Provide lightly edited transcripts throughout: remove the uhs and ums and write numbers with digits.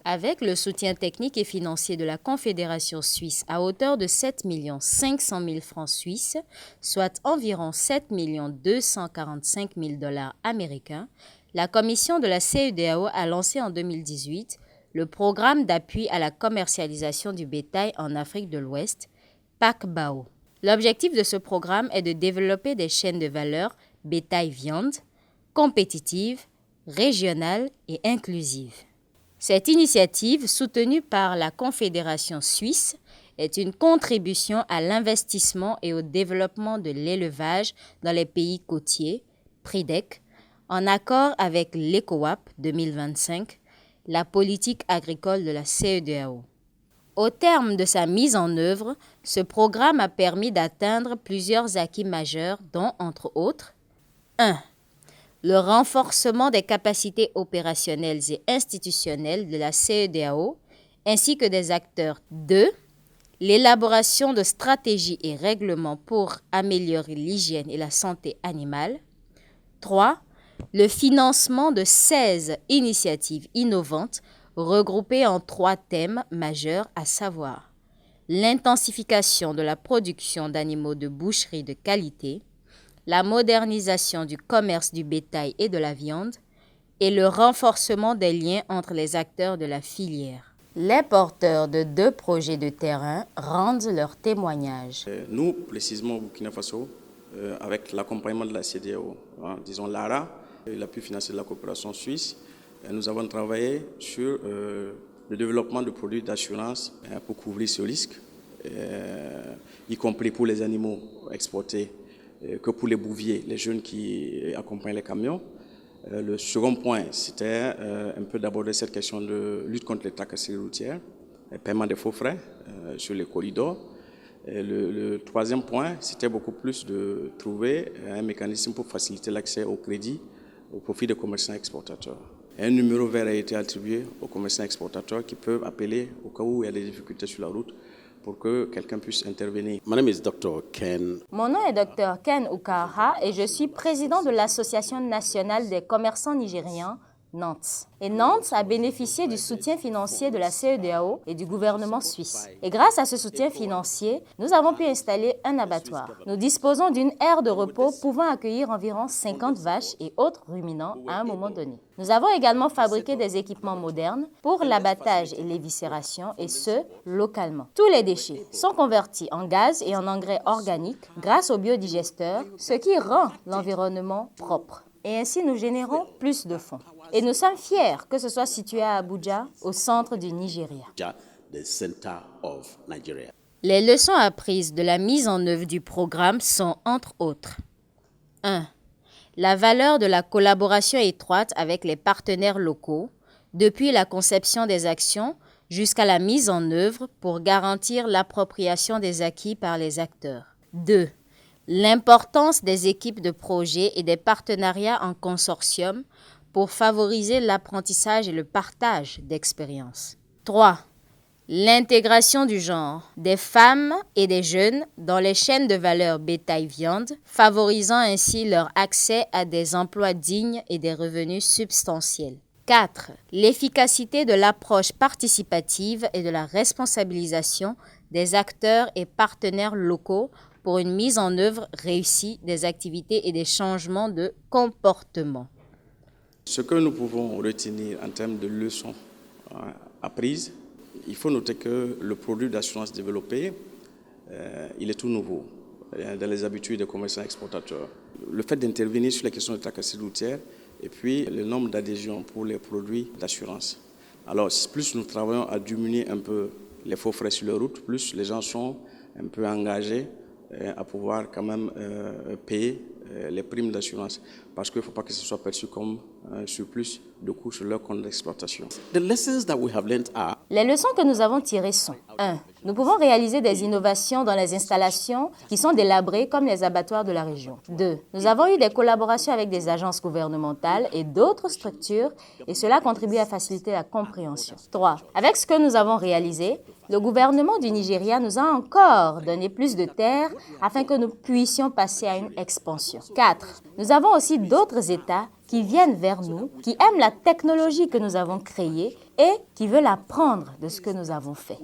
Avec le soutien technique et financier de la Confédération suisse à hauteur de 7 500 000 francs suisses, soit environ 7 245 000 $ américains, la commission de la CEDEAO a lancé en 2018 le programme d'appui à la commercialisation du bétail en Afrique de l'Ouest, PACBAO. L'objectif de ce programme est de développer des chaînes de valeur bétail-viande, compétitives, régionales et inclusives. Cette initiative, soutenue par la Confédération suisse, est une contribution à l'investissement et au développement de l'élevage dans les pays côtiers, PRIDEC, en accord avec l'ECOWAP 2025, la politique agricole de la CEDEAO. Au terme de sa mise en œuvre, ce programme a permis d'atteindre plusieurs acquis majeurs dont, entre autres, 1. Le renforcement des capacités opérationnelles et institutionnelles de la CEDEAO ainsi que des acteurs. 2. L'élaboration de stratégies et règlements pour améliorer l'hygiène et la santé animale. 3. Le financement de 16 initiatives innovantes regroupées en 3 thèmes majeurs, à savoir l'intensification de la production d'animaux de boucherie de qualité, la modernisation du commerce du bétail et de la viande et le renforcement des liens entre les acteurs de la filière. Les porteurs de 2 projets de terrain rendent leur témoignage. Nous, précisément au Burkina Faso, avec l'accompagnement de la CEDEAO, disons l'ARA, l'appui financier de la coopération suisse, nous avons travaillé sur le développement de produits d'assurance pour couvrir ce risque, y compris pour les animaux exportés, que pour les bouviers, les jeunes qui accompagnent les camions. Le second point, c'était un peu d'aborder cette question de lutte contre les tracasseries routières, le paiement des faux frais sur les corridors. Le troisième point, c'était beaucoup plus de trouver un mécanisme pour faciliter l'accès au crédit au profit des commerçants exportateurs. Un numéro vert a été attribué aux commerçants exportateurs qui peuvent appeler au cas où il y a des difficultés sur la route pour que quelqu'un puisse intervenir. My name is Dr. Ken. Mon nom est Dr. Ken Ukaraha et je suis président de l'Association nationale des commerçants nigérians, Nantes. Et Nantes a bénéficié du soutien financier de la CEDEAO et du gouvernement suisse. Et grâce à ce soutien financier, nous avons pu installer un abattoir. Nous disposons d'une aire de repos pouvant accueillir environ 50 vaches et autres ruminants à un moment donné. Nous avons également fabriqué des équipements modernes pour l'abattage et l'éviscération, et ce, localement. Tous les déchets sont convertis en gaz et en engrais organiques grâce au biodigesteur, ce qui rend l'environnement propre. Et ainsi, nous générons plus de fonds. Et nous sommes fiers que ce soit situé à Abuja, au centre du Nigeria. The center of Nigeria. Les leçons apprises de la mise en œuvre du programme sont, entre autres, 1. La valeur de la collaboration étroite avec les partenaires locaux, depuis la conception des actions jusqu'à la mise en œuvre pour garantir l'appropriation des acquis par les acteurs. 2. L'importance des équipes de projet et des partenariats en consortium pour favoriser l'apprentissage et le partage d'expériences. 3. L'intégration du genre, des femmes et des jeunes dans les chaînes de valeur bétail-viande, favorisant ainsi leur accès à des emplois dignes et des revenus substantiels. 4. L'efficacité de l'approche participative et de la responsabilisation des acteurs et partenaires locaux pour une mise en œuvre réussie des activités et des changements de comportement. Ce que nous pouvons retenir en termes de leçons apprises, il faut noter que le produit d'assurance développé, il est tout nouveau dans les habitudes des commerçants exportateurs. Le fait d'intervenir sur les questions de tracasseries routières et puis le nombre d'adhésions pour les produits d'assurance. Alors, plus nous travaillons à diminuer un peu les faux frais sur les routes, plus les gens sont un peu engagés à pouvoir quand même payer les primes d'assurance, parce qu'il ne faut pas que ce soit perçu comme un surplus de coûts sur leur compte d'exploitation. The lessons that we have learned are: Les leçons que nous avons tirées sont 1. Nous pouvons réaliser des innovations dans les installations qui sont délabrées comme les abattoirs de la région. 2. Nous avons eu des collaborations avec des agences gouvernementales et d'autres structures et cela contribue à faciliter la compréhension. 3. Avec ce que nous avons réalisé, le gouvernement du Nigeria nous a encore donné plus de terres afin que nous puissions passer à une expansion. 4. Nous avons aussi d'autres États qui viennent vers nous, qui aiment la technologie que nous avons créée et qui veulent apprendre de ce que nous avons fait.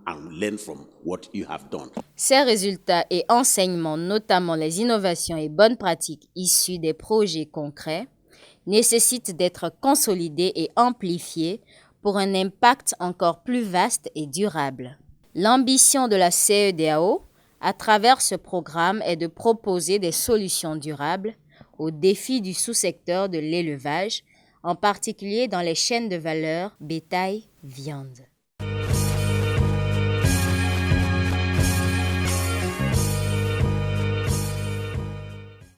and learn from what you have done. Ces résultats et enseignements, notamment les innovations et bonnes pratiques issues des projets concrets, nécessitent d'être consolidés et amplifiés pour un impact encore plus vaste et durable. L'ambition de la CEDEAO, à travers ce programme, est de proposer des solutions durables aux défis du sous-secteur de l'élevage, en particulier dans les chaînes de valeur bétail-viande.